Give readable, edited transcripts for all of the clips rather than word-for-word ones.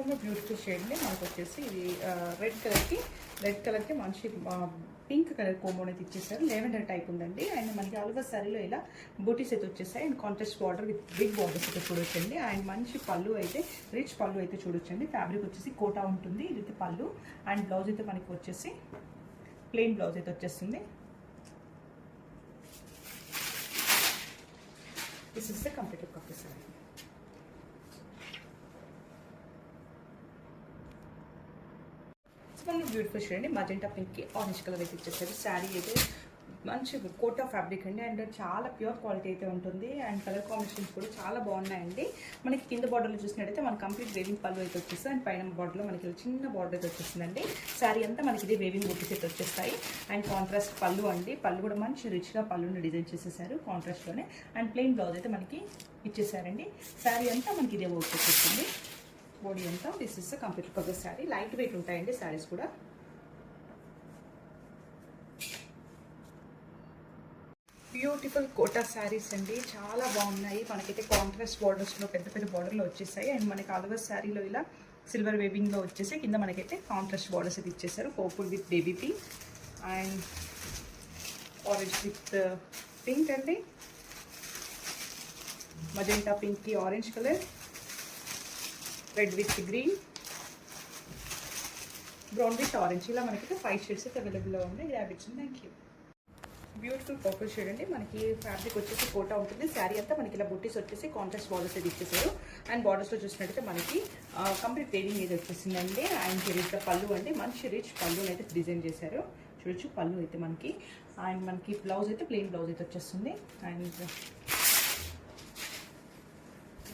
Beautiful shade అండి. మనకు వచ్చేసి ఇది రెడ్ కలర్కి మంచి పింక్ కలర్ కోమో అనేది ఇచ్చేసారు. లెవెండర్ టైప్ ఉందండి. అండ్ మనకి ఆల్గా సారీలో ఇలా బూటీస్ అయితే వచ్చేసాయి. And contrast border with big borders అయితే చూడొచ్చండి. అండ్ మంచి పళ్ళు అయితే రిచ్ పళ్ళు అయితే చూడొచ్చండి. ఫ్యాబ్రిక్ వచ్చేసి కోటా ఉంటుంది. ఇది పళ్ళు. అండ్ బ్లౌజ్ అయితే మనకి వచ్చేసి ప్లెయిన్ బ్లౌజ్ అయితే వచ్చేస్తుంది. This is the complete look of the sorry. Beautiful shade అండి. మజెంటా పింక్కి ఆరెంజ్ కలర్ అయితే ఇచ్చేసారు. శారీ అయితే మంచి కోటా ఫ్యాబ్రిక్ అండి. అండ్ చాలా ప్యూర్ క్వాలిటీ అయితే ఉంటుంది. అండ్ కలర్ కాంబినేషన్స్ కూడా చాలా బాగున్నాయండి. మనకి కింద బార్డర్లో చూసినట్టయితే మనకి కంప్లీట్ వేవింగ్ పళ్ళు అయితే వచ్చేస్తాయి. అండ్ పైన బార్డర్లో మనకి చిన్న బార్డర్ అయితే వచ్చేస్తుందండి. శారీ అంతా మనకి ఇది వేవింగ్ బుట్టీస్ అయితే వచ్చేస్తాయి. అండ్ కాంట్రాస్ట్ పళ్ళు అండి. పళ్ళు కూడా మంచి రిచ్గా పళ్ళుని డిజైన్ చేసేసారు కాంట్రాస్ట్లోనే. అండ్ ప్లెయిన్ బ్లౌజ్ అయితే మనకి ఇచ్చేసారండి. శారీ అంతా మనకి ఇదే వర్క్ వచ్చేస్తుంది. బాడీ అంతా this is complete look of the sari. Light weight ఉంటాయండి శారీస్ కూడా. బ్యూటిఫుల్ కోటా శారీస్ అండి. చాలా బాగున్నాయి. మనకైతే కాంట్రాస్ట్ బార్డర్స్లో పెద్ద పెద్ద బార్డర్లో వచ్చేసాయి. అండ్ మనకి ఆల్ఓవర్ శారీలో ఇలా సిల్వర్ వేవింగ్లో వచ్చేసి కింద మనకైతే కాంట్రాస్ట్ బార్డర్స్ అయితే ఇచ్చేసారు. Purple with baby pink and orange with pink అండి. మజెంటా పింక్కి orange colour, red with green, brown with orange, ఇలా మనకైతే 5 షేడ్స్ అయితే అవైలబుల్లో ఉన్నాయి. గ్రాబ్ ఇచ్చింది. Thank you. Beautiful purple shade అండి. మనకి ఫ్యాబ్రిక్ వచ్చేసి కోటా ఉంటుంది. శారీ అంతా మనకి ఇలా బుట్టీస్ వచ్చేసి కాంట్రాస్ట్ బార్డర్స్ అయితే ఇచ్చేసారు. అండ్ బార్డర్స్లో చూసినట్టయితే మనకి కంప్లీట్ వేవింగ్ అయితే వచ్చేసిందండి. అండ్ రిచ్ పళ్ళు అండి. మంచి రిచ్ పళ్ళు అయితే డిజైన్ చేశారు. చూడొచ్చు పళ్ళు అయితే మనకి. అండ్ మనకి బ్లౌజ్ అయితే ప్లెయిన్ బ్లౌజ్ అయితే వచ్చేస్తుంది. And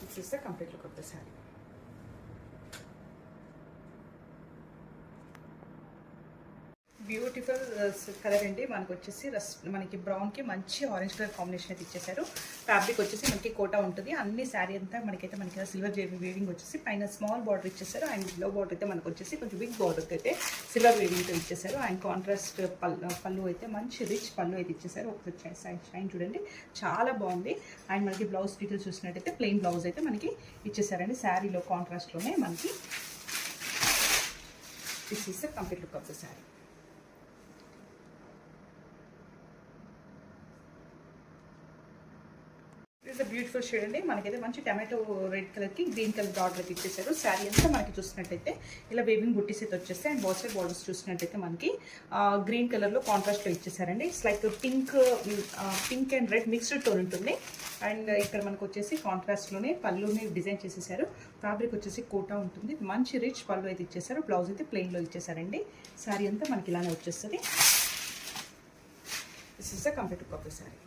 this is the complete look of the sari. Beautiful colour అండి. మనకు వచ్చేసి మనకి బ్రౌన్కి మంచి ఆరెంజ్ కలర్ కాంబినేషన్ అయితే ఇచ్చేసారు. ఫ్యాబ్రిక్ వచ్చేసి మనకి కోటా ఉంటుంది. అన్ని శారీ అంతా మనకి సిల్వర్ వేవింగ్ వచ్చేసి పైన స్మాల్ బార్డర్ ఇచ్చేసారు. అండ్ లో బార్డర్ అయితే మనకు వచ్చేసి కొంచెం బిగ్ బార్డర్ అయితే సిల్వర్ వేవింగ్తో ఇచ్చేసారు. అండ్ కాంట్రాస్ట్ పళ్ళు అయితే మంచి రిచ్ పళ్ళు అయితే ఇచ్చేసారు. ఒకసారి షైన్ చూడండి, చాలా బాగుంది. అండ్ మనకి బ్లౌజ్ డీటెయిల్స్ చూసినట్టయితే ప్లెయిన్ బ్లౌజ్ అయితే మనకి ఇచ్చేసారండి. శారీలో కాంట్రాస్ట్లోనే మనకి this is the complete look of the sari. Beautiful shade అండి. మనకైతే మంచి టమాటో రెడ్ కలర్కి గ్రీన్ కలర్ బార్డర్ ఇచ్చేసారు. శారీ అంతా మనకి చూసినట్టయితే ఇలా వేవింగ్ బుట్టీస్ అయితే వచ్చేస్తాయి. అండ్ బార్డర్స్ చూసినట్టయితే మనకి గ్రీన్ కలర్లో కాంట్రాస్ట్లో ఇచ్చేసారండి. It's like pink and red mixed tone ఉంటుంది. అండ్ ఇక్కడ మనకు వచ్చేసి కాంట్రాస్ట్లోనే పళ్ళుని డిజైన్ చేసేసారు. ఫ్యాబ్రిక్ వచ్చేసి కోటా ఉంటుంది. మంచి రిచ్ పళ్ళు అయితే ఇచ్చేసారు. బ్లౌజ్ అయితే ప్లెయిన్లో ఇచ్చేసారండి. శారీ అంతా మనకి ఇలానే వచ్చేస్తుంది. This is the complete look of the sari.